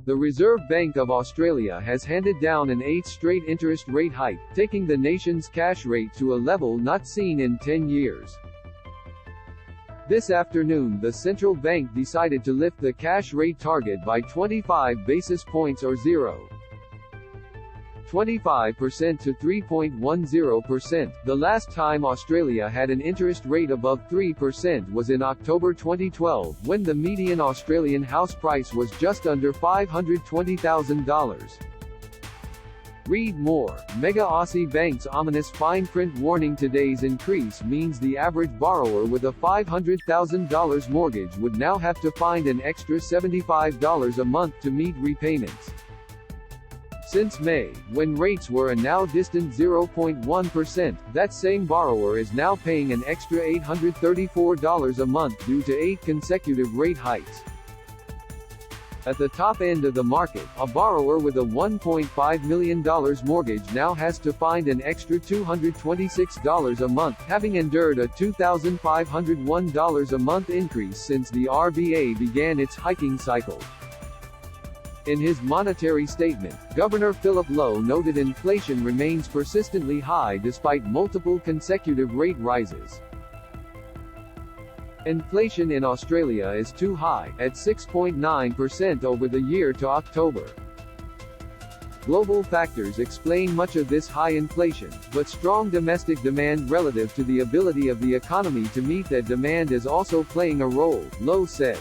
The Reserve Bank of Australia has handed down an 8th straight interest rate hike, taking the nation's cash rate to a level not seen in 10 years. This afternoon the central bank decided to lift the cash rate target by 25 basis points or 0.25% to 3.10%. The last time Australia had an interest rate above 3% was in October 2012, when the median Australian house price was just under $520,000. Read more. Mega Aussie bank's ominous fine print warning: today's increase means the average borrower with a $500,000 mortgage would now have to find an extra $75 a month to meet repayments. Since May, when rates were a now distant 0.1%, that same borrower is now paying an extra $834 a month due to 8 consecutive rate hikes. At the top end of the market, a borrower with a $1.5 million mortgage now has to find an extra $226 a month, having endured a $2,501 a month increase since the RBA began its hiking cycle. In his monetary statement, Governor Philip Lowe noted inflation remains persistently high despite multiple consecutive rate rises. Inflation in Australia is too high, at 6.9% over the year to October. Global factors explain much of this high inflation, but strong domestic demand relative to the ability of the economy to meet that demand is also playing a role, Lowe said.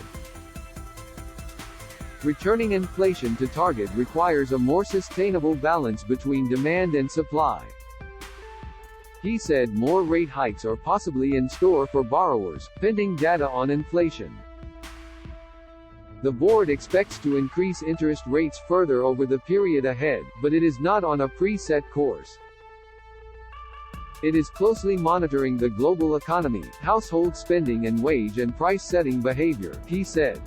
Returning inflation to target requires a more sustainable balance between demand and supply. He said more rate hikes are possibly in store for borrowers, pending data on inflation. The board expects to increase interest rates further over the period ahead, but it is not on a preset course. It is closely monitoring the global economy, household spending and wage and price-setting behavior, he said.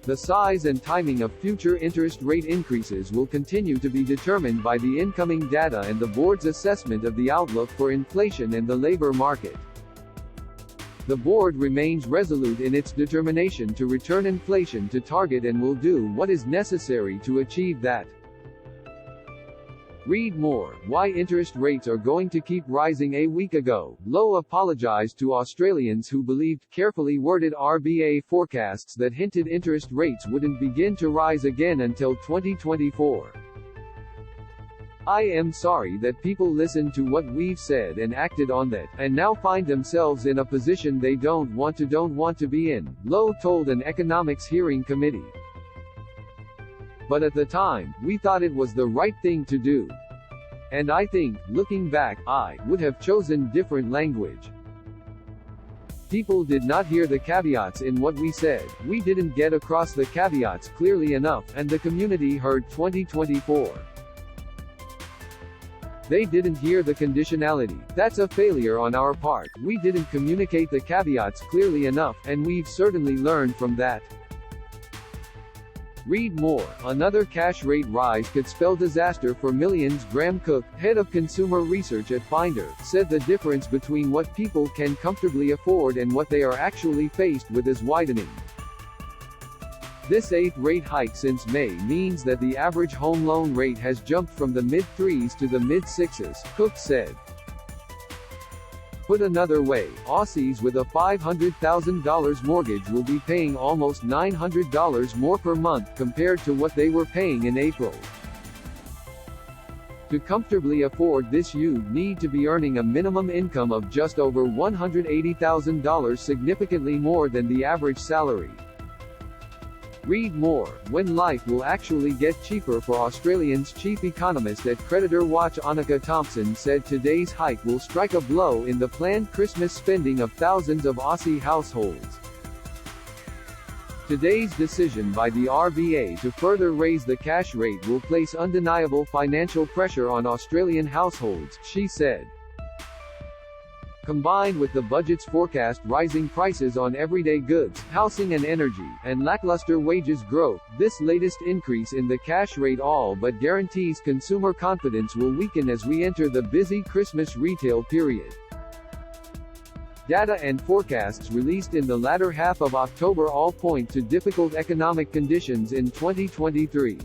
The size and timing of future interest rate increases will continue to be determined by the incoming data and the board's assessment of the outlook for inflation and the labor market. The board remains resolute in its determination to return inflation to target and will do what is necessary to achieve that. Read more. Why interest rates are going to keep rising. A week ago, Lowe apologized to Australians who believed carefully worded RBA forecasts that hinted interest rates wouldn't begin to rise again until 2024. I am sorry that people listened to what we've said and acted on that, and now find themselves in a position they don't want to be in, Lowe told an economics hearing committee. But at the time, we thought it was the right thing to do. And I think, looking back, I would have chosen different language. People did not hear the caveats in what we said, we didn't get across the caveats clearly enough, and the community heard 2024. They didn't hear the conditionality. That's a failure on our part. We didn't communicate the caveats clearly enough, and we've certainly learned from that. Read more. Another cash rate rise could spell disaster for millions. Graham Cook, head of consumer research at Finder, said the difference between what people can comfortably afford and what they are actually faced with is widening. This 8th rate hike since May means that the average home loan rate has jumped from the mid-3s to the mid-6s, Cook said. Put another way, Aussies with a $500,000 mortgage will be paying almost $900 more per month compared to what they were paying in April. To comfortably afford this, you need to be earning a minimum income of just over $180,000, significantly more than the average salary. Read more. When life will actually get cheaper for Australians. Chief economist at Creditor Watch Annika Thompson said today's hike will strike a blow in the planned Christmas spending of thousands of Aussie households. Today's decision by the RBA to further raise the cash rate will place undeniable financial pressure on Australian households, she said. Combined with the budget's forecast rising prices on everyday goods, housing and energy, and lackluster wages growth, this latest increase in the cash rate all but guarantees consumer confidence will weaken as we enter the busy Christmas retail period. Data and forecasts released in the latter half of October all point to difficult economic conditions in 2023.